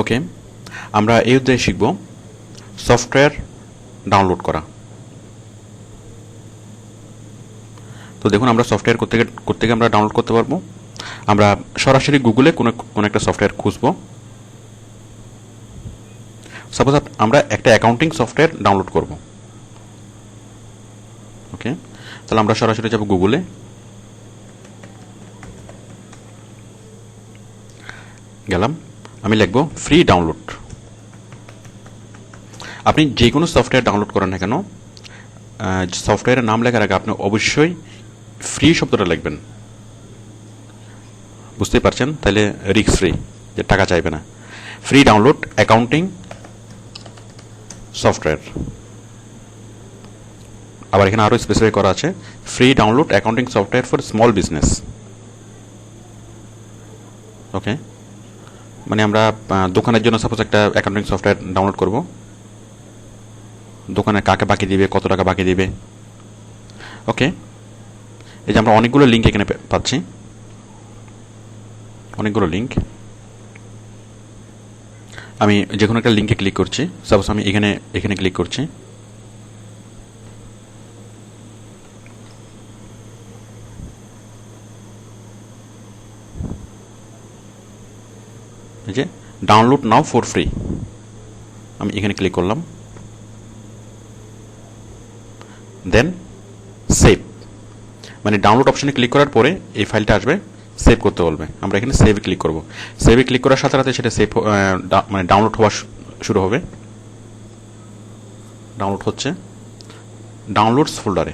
ওকে, আমরা এই অধ্যায়ে শিখব সফটওয়্যার ডাউনলোড করা। তো দেখুন, আমরা সফটওয়্যার করতে আমরা ডাউনলোড করতে পারবো। আমরা সরাসরি গুগলে কোনো একটা সফটওয়্যার খুঁজব। সাপোজ আমরা একটা অ্যাকাউন্টিং সফটওয়্যার ডাউনলোড করব। ওকে, তাহলে আমরা সরাসরি যাব গুগলে। গেলাম, আমি লিখব ফ্রি ডাউনলোড। আপনি যে কোনো সফটওয়্যার ডাউনলোড করেন না কেন, সফটওয়্যারের নাম লেখার আগে আপনি অবশ্যই ফ্রি শব্দটা লিখবেন। বুঝতেই পারছেন, তাহলে রিস্ক ফ্রি, যে টাকা চাইবে না। Free download accounting software. আবার এখানে আরও স্পেসিফাই করা আছে, free download accounting software for small business. Okay, মানে আমরা দোকানের জন্য সাপোজ একটা অ্যাকাউন্টিং সফটওয়্যার ডাউনলোড করব। দোকানে কাকে বাকি দিবে, কত টাকা বাকি দিবে। ওকে, এই যে আমরা অনেকগুলো লিঙ্ক এখানে পাচ্ছি, অনেকগুলো লিঙ্ক। আমি যে কোনো একটা লিঙ্কে ক্লিক করছি। সাপোজ আমি এখানে ক্লিক করছি। এই যে ডাউনলোড নাও ফর ফ্রি, আমি এখানে ক্লিক করলাম। দেন সেভ, মানে ডাউনলোড অপশনে ক্লিক করার পরে এই ফাইলটা আসবে, সেভ করতে বলবে। আমরা এখানে সেভে ক্লিক করব। সেভে ক্লিক করার সাথে সাথে সেটা সেভ, মানে ডাউনলোড হওয়া শুরু হবে। ডাউনলোড হচ্ছে ডাউনলোডস ফোল্ডারে।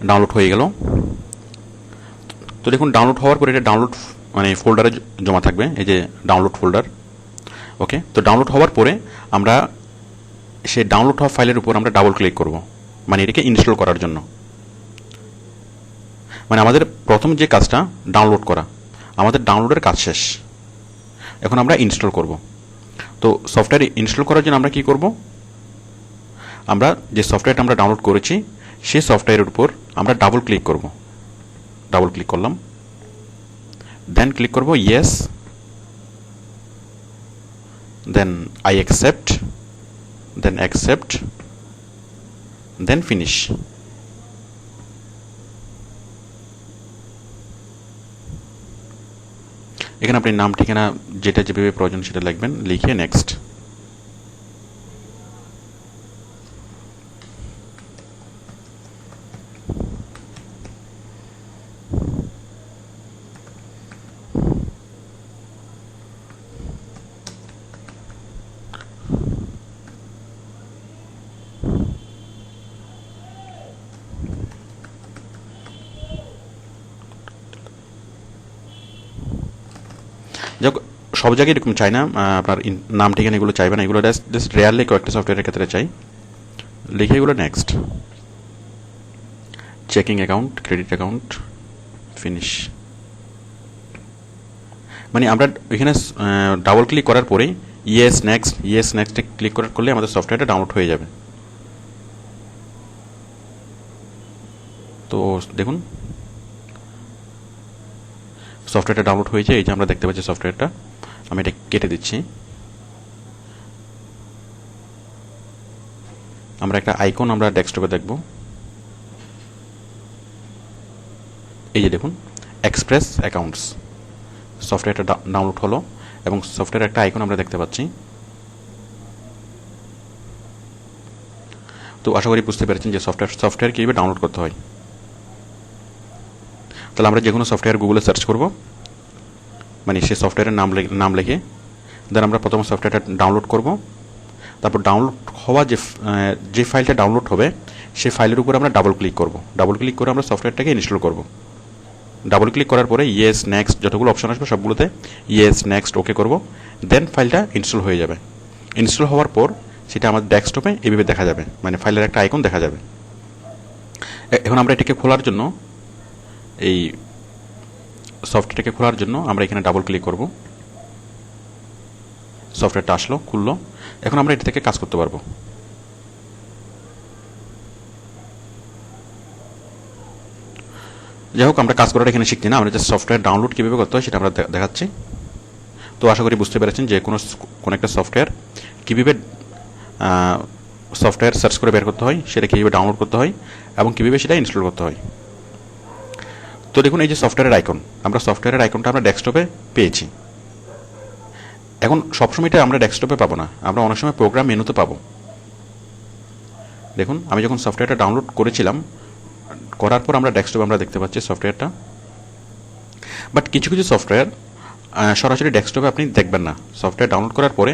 ডাউনলোড হয়ে গেল। তো দেখুন, ডাউনলোড হওয়ার পরে এটা ডাউনলোড মানে ফোল্ডারে জমা থাকবে, এই যে ডাউনলোড ফোল্ডার। ওকে, তো ডাউনলোড হওয়ার পরে আমরা সেই ডাউনলোড হওয়া ফাইলের উপর আমরা ডাবল ক্লিক করব, মানে এটাকে ইনস্টল করার জন্য। মানে আমাদের প্রথম যে কাজটা ডাউনলোড করা, আমাদের ডাউনলোডের কাজ শেষ। এখন আমরা ইনস্টল করব। তো সফটওয়্যার ইনস্টল করার জন্য আমরা কি করব, আমরা যে সফটওয়্যারটা আমরা ডাউনলোড করেছি সেই সফটওয়্যারের উপর আমরা ডাবল ক্লিক করব। ডাবল ক্লিক করলাম, দেন ক্লিক করব yes, then I accept, then accept, then finish. এখানে আপনি নাম ঠিকানা যেটা যেভাবে প্রয়োজন সেটা লিখবেন, লিখে নেক্সট। যাক, সব জায়গায় এরকম চাই না, আপনার নাম ঠিকানা এগুলো চাইবে না, এগুলো জাস্ট রেয়ারলি কয়েকটা সফটওয়্যারের ক্ষেত্রে চাই। লিখে এগুলো next, checking account, credit account, finish. মানে আমরা এখানে ডাবল ক্লিক করার পরে ইয়েস নেক্সটে ক্লিক করলে আমাদের সফটওয়্যারটা ডাউনলোড হয়ে যাবে। তো দেখুন, সফটওয়্যারটা ডাউনলোড হয়েছে, এই যে আমরা দেখতে পাচ্ছি সফটওয়্যারটা। আমি এটা কেটে দিচ্ছি। আমরা একটা আইকন আমরা ডেস্কটপে দেখব। এই যে দেখুন, এক্সপ্রেস অ্যাকাউন্টস, সফটওয়্যারটা ডাউনলোড হলো এবং সফটওয়্যার একটা আইকন আমরা দেখতে পাচ্ছি। তো আশা করি বুঝতে পেরেছেন যে সফটওয়্যার কীভাবে ডাউনলোড করতে হয়। তাহলে আমরা যে কোনো সফটওয়্যার গুগলে সার্চ করব, মানে সেই সফটওয়্যারের নাম লিখে দেন আমরা প্রথম সফটওয়্যারটা ডাউনলোড করব। তারপর ডাউনলোড হওয়া যে ফাইলটা ডাউনলোড হবে সেই ফাইলের উপর আমরা ডাবল ক্লিক করব। ডাবল ক্লিক করে আমরা সফটওয়্যারটাকে ইনস্টল করব। ডাবল ক্লিক করার পরে ইয়েস নেক্সট যতগুলো অপশন আসবে সবগুলোতে ইয়েস নেক্সট ওকে করব। দেন ফাইলটা ইনস্টল হয়ে যাবে। ইনস্টল হওয়ার পর সেটা আমাদের ডেস্কটপে এইভাবে দেখা যাবে, মানে ফাইলের একটা আইকন দেখা যাবে। এখন আমরা এটাকে খোলার জন্য, এই সফটওয়্যারটাকে খোলার জন্য আমরা এখানে ডাবল ক্লিক করব। সফটওয়্যারটা আসলো, খুললো। এখন আমরা এটা থেকে কাজ করতে পারবো। যাই হোক, আমরা কাজ করাটা এখানে শিখছি না, আমরা যে সফটওয়্যার ডাউনলোড কীভাবে করতে হয় সেটা আমরা দেখাচ্ছি। তো আশা করি বুঝতে পেরেছেন যে কোনো একটা সফটওয়্যার কীভাবে সফটওয়্যার সার্চ করে বের করতে হয়, সেটা কীভাবে ডাউনলোড করতে হয় এবং কীভাবে সেটা ইনস্টল করতে হয়। তো দেখুন, এই যে সফটওয়্যারের আইকন, আমরা সফটওয়্যারের আইকনটা আমরা ডেস্কটপে পেয়েছি। এখন সবসময় এটা আমরা ডেস্কটপে পাবো না, আমরা অনেক সময় প্রোগ্রাম মেনুতে পাবো। দেখুন, আমি যখন সফটওয়্যারটা ডাউনলোড করেছিলাম, করার পর আমরা ডেস্কটপে আমরা দেখতে পাচ্ছি সফটওয়্যারটা। বাট কিছু কিছু সফটওয়্যার সরাসরি ডেস্কটপে আপনি দেখবেন না। সফটওয়্যার ডাউনলোড করার পরে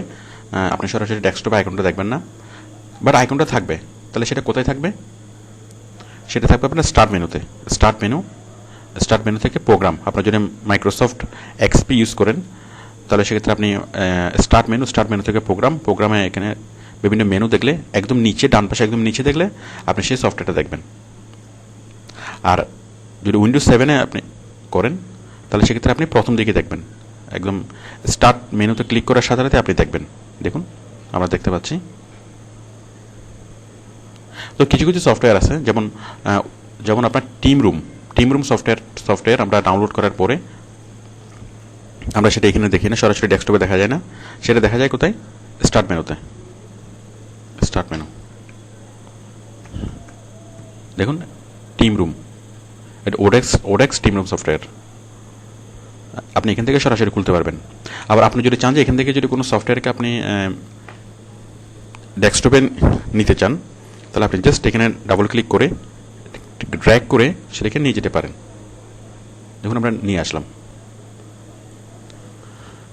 আপনি সরাসরি ডেস্কটপে আইকনটা দেখবেন না, বাট আইকনটা থাকবে। তাহলে সেটা কোথায় থাকবে? সেটা থাকবে আপনার স্টার্ট মেনুতে। স্টার্ট মেনু থেকে প্রোগ্রাম। আপনার যদি মাইক্রোসফট এক্সপি ইউজ করেন তাহলে সেক্ষেত্রে আপনি স্টার্ট মেনু থেকে প্রোগ্রামে এখানে বিভিন্ন মেনু দেখলে একদম নিচে, ডান পাশে একদম নিচে দেখলে আপনি সেই সফটওয়্যারটা দেখবেন। আর যদি উইন্ডোজ 7-এ আপনি করেন তাহলে সেক্ষেত্রে আপনি প্রথম দিকে দেখবেন, একদম স্টার্ট মেনুতে ক্লিক করার সাথে সাথে আপনি দেখবেন। দেখুন, আমরা দেখতে পাচ্ছি। তো কিছু কিছু সফটওয়্যার আছে, যেমন আপনার টিম রুম সফটওয়্যার আমরা ডাউনলোড করার পরে আমরা সেটা এখানে দেখি না, সরাসরি ডেস্কটপে দেখা যায় না, সেটা দেখা যায় কোথায়? Start menu. দেখুন, টিম রুম, এটা ওডেক্স টিম রুম সফটওয়্যার। আপনি এখান থেকে সরাসরি খুলতে পারবেন। আবার আপনি যদি চান যে এখান থেকে যদি কোনো সফটওয়্যারকে আপনি ডেস্কটপে নিতে চান, তাহলে আপনি জাস্ট এখানে ডাবল ক্লিক করে ড্র্যাগ করে সেটাকে নিয়ে যেতে পারেন। দেখুন, আমরা নিয়ে আসলাম।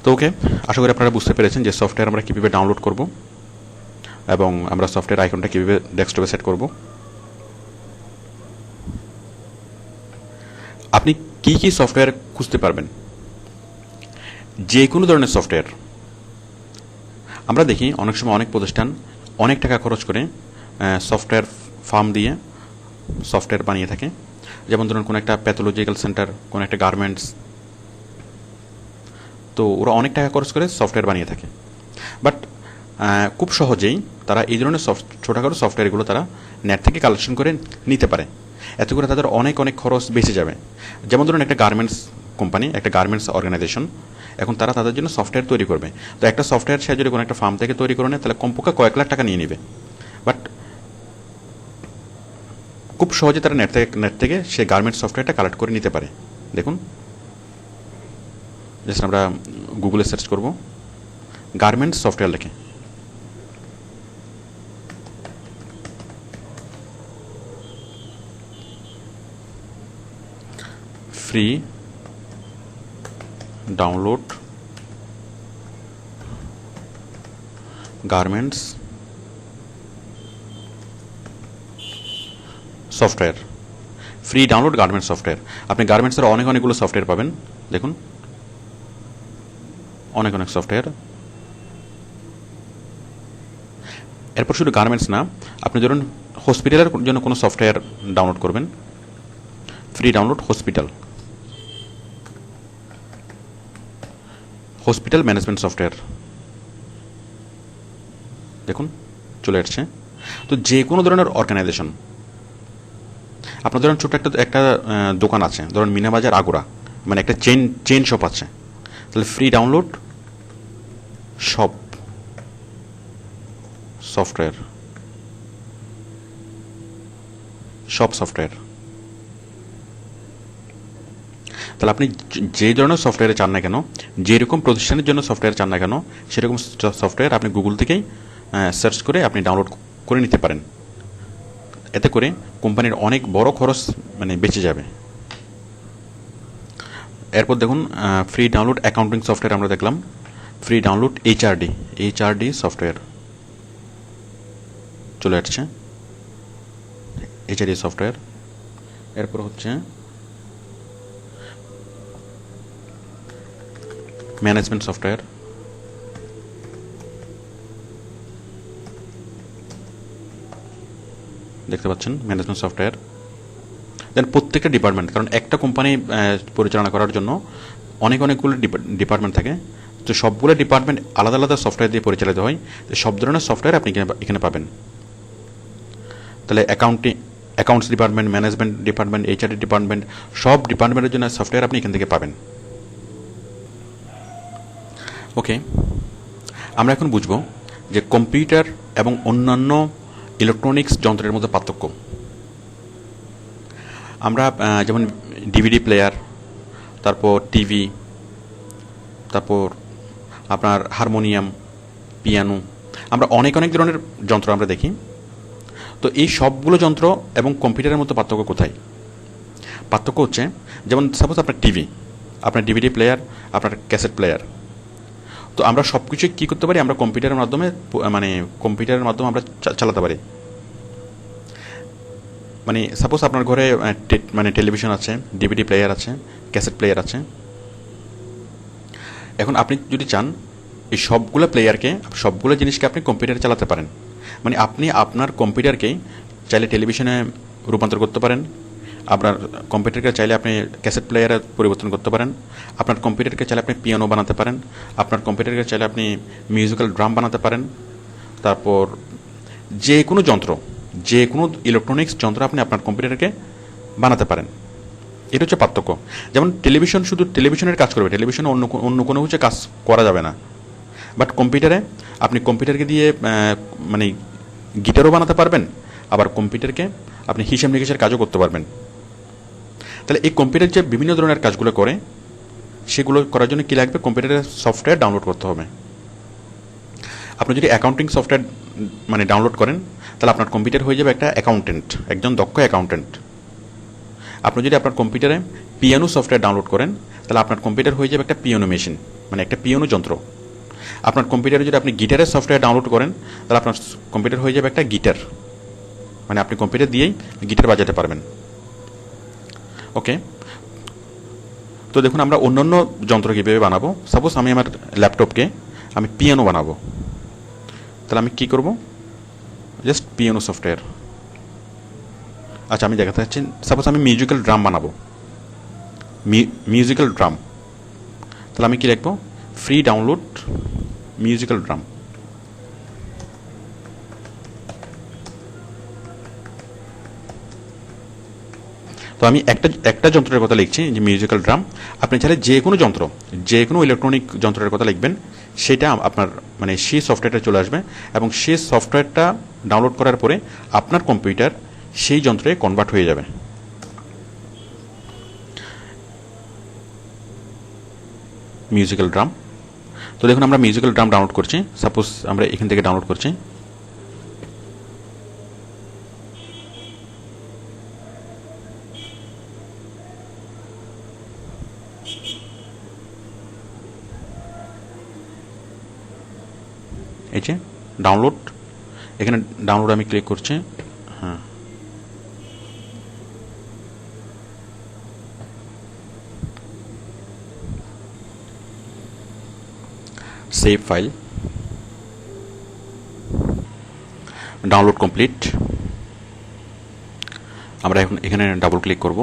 তো ওকে, আশা করি আপনারা বুঝতে পেরেছেন যে সফটওয়্যার আমরা কীভাবে ডাউনলোড করব এবং আমরা সফটওয়্যার আইকনটা কীভাবে ডেস্কটপে সেট করব। আপনি কী কী সফটওয়্যার খুঁজতে পারবেন? যে কোনো ধরনের সফটওয়্যার। আমরা দেখি অনেক সময় অনেক প্রতিষ্ঠান অনেক টাকা খরচ করে সফটওয়্যার ফার্ম দিয়ে সফটওয়্যার বানিয়ে থাকে। যেমন ধরুন, কোনো একটা প্যাথোলজিক্যাল সেন্টার, কোনো একটা গার্মেন্টস, তো ওরা অনেক টাকা খরচ করে সফটওয়্যার বানিয়ে থাকে। বাট খুব সহজেই তারা এই ধরনের ছোটোখাটো সফটওয়্যারগুলো তারা নেট থেকে কালেকশন করে নিতে পারে। এতে করে তাদের অনেক খরচ বেঁচে যাবে। যেমন ধরুন, একটা গার্মেন্টস কোম্পানি, একটা গার্মেন্টস অর্গানাইজেশন, এখন তারা তাদের জন্য সফটওয়্যার তৈরি করবে। তো একটা সফটওয়্যার সে যদি কোনো একটা ফার্ম থেকে তৈরি করে নেয় তাহলে কমপক্ষে কয়েক লাখ টাকা নিয়ে নেবে। বাট খুব সহজে তারা নেট থেকে সে গার্মেন্টস সফটওয়্যারটা কালেক্ট করে নিতে পারে। দেখুন, জাস্ট আমরা গুগলে সার্চ করব গার্মেন্টস সফটওয়্যার লিখে। Free download garments software, free download garments software. আপনি গার্মেন্টসের অনেকগুলো সফটওয়্যার পাবেন। দেখুন, অনেক সফটওয়্যার। এরপর শুধু গার্মেন্টস না, আপনি ধরুন হসপিটালের জন্য কোনো সফটওয়্যার ডাউনলোড করবেন, free download hospital management software. দেখুন, চলে আসছে। তো যে কোনো ধরনের অর্গানাইজেশন, আপনার ধরুন ছোট্ট একটা দোকান আছে, ধরুন মিনাবাজার আগুরা, মানে একটা চেইন শপ আছে, তাহলে ফ্রি ডাউনলোড সব সফটওয়্যার, তাহলে আপনি যে ধরনের সফটওয়্যারে চান না কেন, যেরকম প্রতিষ্ঠানের জন্য সফটওয়্যার চান না কেন, সেরকম সফটওয়্যার আপনি গুগল থেকেই সার্চ করে আপনি ডাউনলোড করে নিতে পারেন। এতে করে কোম্পানির অনেক বড় খরচ বেঁচে যাবে। এরপর দেখুন, ফ্রি ডাউনলোড অ্যাকাউন্টিং সফটওয়্যার আমরা দেখলাম, ফ্রি ডাউনলোড এইচআরডি সফটওয়্যার চলে আসছে, এইচআরডি সফটওয়্যার। এরপর হচ্ছে ম্যানেজমেন্ট সফটওয়্যার, দেখতে পাচ্ছেন ম্যানেজমেন্ট সফটওয়্যার। দেন প্রত্যেকটা ডিপার্টমেন্ট, কারণ একটা কোম্পানি পরিচালনা করার জন্য অনেকগুলো ডিপার্টমেন্ট থাকে, তো সবগুলো ডিপার্টমেন্ট আলাদা সফটওয়্যার দিয়ে পরিচালিত হয়। তো সব ধরনের সফটওয়্যার আপনি এখানে পাবেন। তাহলে accounts department, management department, HR department, সব ডিপার্টমেন্টের জন্য সফটওয়্যার আপনি এখান থেকে পাবেন। ওকে, আমরা এখন বুঝব যে কম্পিউটার এবং অন্যান্য ইলেকট্রনিক্স যন্ত্রের মধ্যে পার্থক্য। আমরা যেমন ডিভিডি প্লেয়ার, তারপর টিভি, তারপর আপনার হারমোনিয়াম, পিয়ানো, আমরা অনেক অনেক ধরনের যন্ত্র আমরা দেখি। তো এই সবগুলো যন্ত্র এবং কম্পিউটারের মধ্যে পার্থক্য কোথায়? পার্থক্য হচ্ছে, যেমন সাপোজ আপনার টিভি, আপনার ডিভিডি প্লেয়ার, আপনার ক্যাসেট প্লেয়ার। তো আমরা সব কিছু কী করতে পারি? আমরা কম্পিউটারের মাধ্যমে আমরা চালাতে পারি। মানে সাপোজ আপনার ঘরে টেলিভিশন আছে, ডিভিডি প্লেয়ার আছে, ক্যাসেট প্লেয়ার আছে। এখন আপনি যদি চান এই সবগুলো প্লেয়ারকে, সবগুলো জিনিসকে আপনি কম্পিউটারে চালাতে পারেন। মানে আপনি আপনার কম্পিউটারকে চাইলে টেলিভিশনে রূপান্তর করতে পারেন, আপনার কম্পিউটারকে চাইলে আপনি ক্যাসেট প্লেয়ারে পরিবর্তন করতে পারেন, আপনার কম্পিউটারকে চাইলে আপনি পিয়ানো বানাতে পারেন, আপনার কম্পিউটারকে চাইলে আপনি মিউজিক্যাল ড্রাম বানাতে পারেন। তারপর যে কোনো যন্ত্র, যে কোনো ইলেকট্রনিক্স যন্ত্র আপনি আপনার কম্পিউটারকে বানাতে পারেন। এটা হচ্ছে পার্থক্য। যেমন টেলিভিশন শুধু টেলিভিশনের কাজ করবে, টেলিভিশনে অন্য কোনো কিছু কাজ করা যাবে না। বাট কম্পিউটারে আপনি কম্পিউটারকে দিয়ে মানে গিটারও বানাতে পারবেন, আবার কম্পিউটারকে আপনি হিসাব নিকেশের কাজও করতে পারবেন। তাহলে এই কম্পিউটার যে বিভিন্ন ধরনের কাজগুলো করে, সেগুলো করার জন্য কী লাগবে? কম্পিউটারের সফটওয়্যার ডাউনলোড করতে হবে। আপনি যদি অ্যাকাউন্টিং সফটওয়্যার ডাউনলোড করেন, তাহলে আপনার কম্পিউটার হয়ে যাবে একটা অ্যাকাউন্টেন্ট, একজন দক্ষ অ্যাকাউন্টেন্ট। আপনি যদি আপনার কম্পিউটারে পিয়ানো সফটওয়্যার ডাউনলোড করেন, তাহলে আপনার কম্পিউটার হয়ে যাবে একটা পিয়ানো মেশিন, মানে একটা পিয়ানো যন্ত্র। আপনার কম্পিউটারে যদি আপনি গিটারের সফটওয়্যার ডাউনলোড করেন, তাহলে আপনার কম্পিউটার হয়ে যাবে একটা গিটার, মানে আপনি কম্পিউটার দিয়েই গিটার বাজাতে পারবেন। ওকে, তো দেখুন আমরা অন্যান্য যন্ত্র কীভাবে বানাবো। সাপোজ আমি আমার ল্যাপটপকে আমি পিয়ানো বানাবো, তাহলে আমি কী করব? Just piano software. আচ্ছা, আমি দেখাতে চাচ্ছি, সাপোজ আমি মিউজিক্যাল ড্রাম বানাবো, মিউজিক্যাল ড্রাম, তাহলে আমি কী লিখবো? Free download musical drum. তো আমি একটা যন্ত্রের কথা লিখছি, যে মিউজিক্যাল ড্রাম। আপনি চাইলে যে কোনো যন্ত্র, যে কোনো ইলেকট্রনিক যন্ত্রের কথা লিখবেন, সেটা আপনার সেই সফটওয়্যারটা চলে আসবে, এবং সেই সফটওয়্যারটা ডাউনলোড করার পরে আপনার কম্পিউটার সেই যন্ত্রে কনভার্ট হয়ে যাবে। Musical drum. তো দেখুন আমরা মিউজিক্যাল ড্রাম ডাউনলোড করছি। সাপোজ আমরা এখান থেকে ডাউনলোড করছি। এই যে ডাউনলোড, এখানে ডাউনলোড আমি ক্লিক করছি। হ্যাঁ, সেভ ফাইল, ডাউনলোড কমপ্লিট। আমরা এখন এখানে ডাবল ক্লিক করব,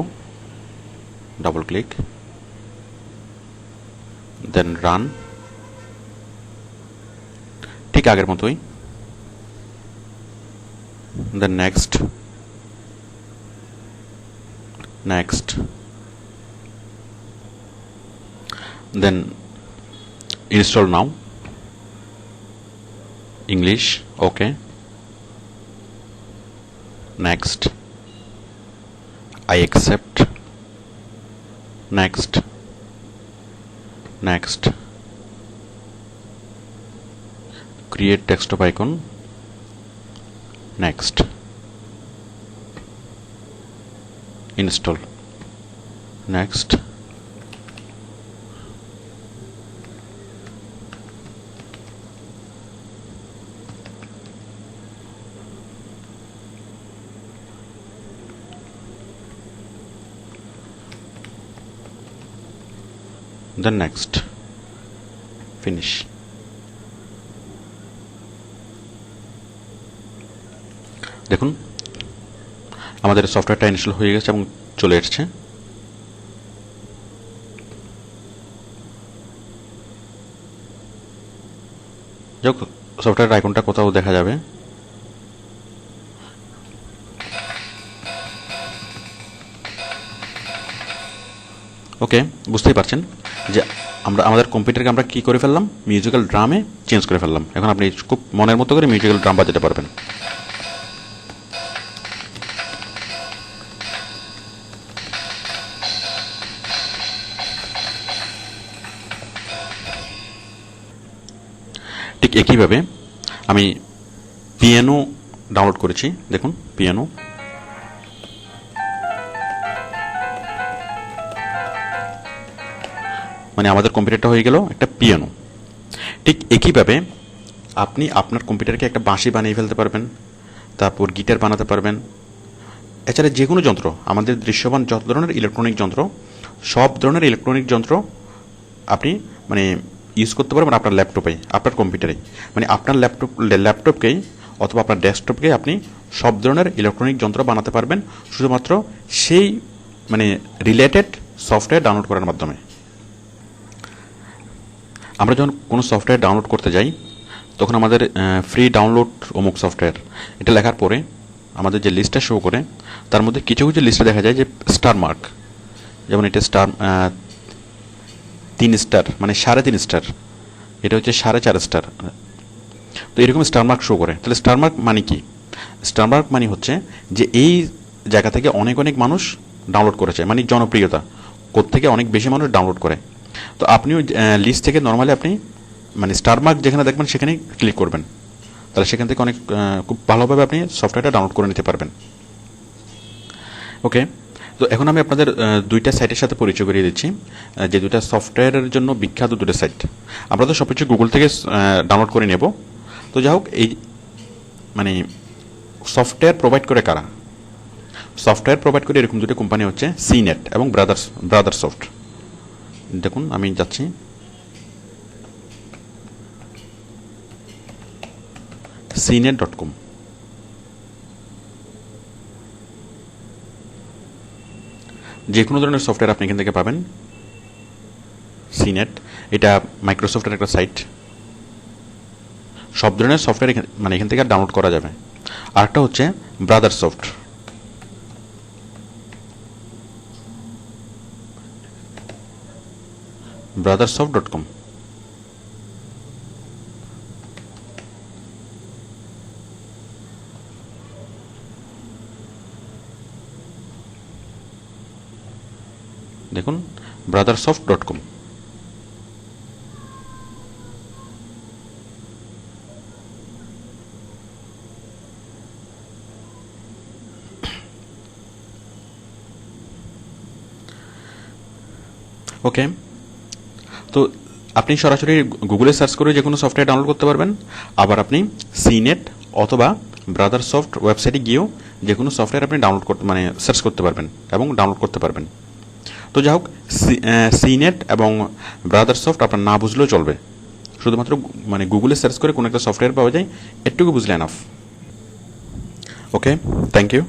ডাবল ক্লিক, দেন রান, ঠিক আগের মতোই। Then next, next, then install now, English, okay, next, I accept, next, next, create desktop icon, next, install, next, then next, finish. দেখুন আমাদের সফটওয়্যারটা ইনস্টল হয়ে গেছে এবং চলে এসেছে। যাক, সফটওয়্যার আইকনটা কোথাও দেখা যাবে। ওকে, বুঝতেই পারছেন যে আমরা আমাদের কম্পিউটারকে আমরা কী করে ফেললাম, মিউজিক্যাল ড্রামে চেঞ্জ করে ফেললাম। এখন আপনি খুব মনের মতো করে মিউজিক্যাল ড্রাম বাজাতে পারবেন। ঠিক একইভাবে আমি পিয়ানো ডাউনলোড করেছি, দেখুন পিয়ানো। মানে আমাদের কম্পিউটারটা হয়ে গেল একটা পিয়ানো। ঠিক একইভাবে আপনি আপনার কম্পিউটারকে একটা বাঁশি বানিয়ে ফেলতে পারবেন, তারপর গিটার বানাতে পারবেন। এছাড়া যে কোনো যন্ত্র, আমাদের দৃশ্যমান যত ধরনের ইলেকট্রনিক যন্ত্র, সব ধরনের ইলেকট্রনিক যন্ত্র আপনি মানে ইউজ করতে পারবেন আপনার ল্যাপটপে, আপনার কম্পিউটারে। মানে আপনার ল্যাপটপকেই অথবা আপনার ডেস্কটপকে আপনি সব ধরনের ইলেকট্রনিক যন্ত্র বানাতে পারবেন শুধুমাত্র সেই মানে রিলেটেড সফটওয়্যার ডাউনলোড করার মাধ্যমে। আমরা যখন কোনো সফটওয়্যার ডাউনলোড করতে যাই তখন আমাদের ফ্রি ডাউনলোড অমুক সফটওয়্যার এটা লেখার পরে আমাদের যে লিস্টটা শো করে তার মধ্যে কিছু কিছু লিস্টে দেখা যায় যে স্টার মার্ক, যেমন এটা স্টার 3 স্টার মানে 3.5 স্টার, এটা হচ্ছে 4.5 স্টার। তো এরকম স্টার মার্ক শো করে। তাহলে স্টার মার্ক মানে কি? স্টার মার্ক মানে হচ্ছে যে এই জায়গা থেকে অনেক অনেক মানুষ ডাউনলোড করেছে, মানে জনপ্রিয়তা কোত্থেকে অনেক বেশি মানুষ ডাউনলোড করে। তো আপনিও লিস্ট থেকে নর্মালি আপনি মানে স্টার মার্ক যেখানে দেখবেন সেখানেই ক্লিক করবেন, তাহলে সেখান থেকে অনেক খুব ভালোভাবে আপনি সফটওয়্যারটা ডাউনলোড করে নিতে পারবেন। ওকে, তো এখন আমি আপনাদের দুইটা সাইটের সাথে পরিচয় করিয়ে দিচ্ছি, যে দুইটা সফটওয়্যারের জন্য বিখ্যাত দুটো সাইট। আমরা তো সব কিছু গুগল থেকে ডাউনলোড করে নেব। তো যাই হোক, এই মানে সফটওয়্যার প্রোভাইড করে কারা? সফটওয়্যার প্রোভাইড করে এরকম দুটো কোম্পানি হচ্ছে সিনেট এবং ব্রাদারসফট। দেখুন আমি যাচ্ছি, cnet.com। যে কোনো ধরনের সফটওয়্যার আপনি এখান থেকে পাবেন। সিনেট এটা মাইক্রোসফটের একটা সাইট, সব ধরনের সফটওয়্যার মানে এখান থেকে ডাউনলোড করা যাবে। আরেকটা হচ্ছে ব্রাদারসফট। brothersoft.com। দেখুন brothersoft.com। ওকে, তো আপনি সরাসরি গুগলে সার্চ করে যে কোনো সফটওয়্যার ডাউনলোড করতে পারবেন। আবার আপনি সিনেট অথবা ব্রাদারসফট ওয়েবসাইটে গিয়েও যে কোনো সফটওয়্যার আপনি ডাউনলোড করতে মানে সার্চ করতে পারবেন এবং ডাউনলোড করতে পারবেন। তো যাই হোক, সিনেট এবং ব্রাদারসফট আপনার না বুঝলেও চলবে, শুধুমাত্র মানে গুগলে সার্চ করে কোনো একটা সফটওয়্যার পাওয়া যায়, এটুকু বুঝলে এনাফ। Okay, thank you.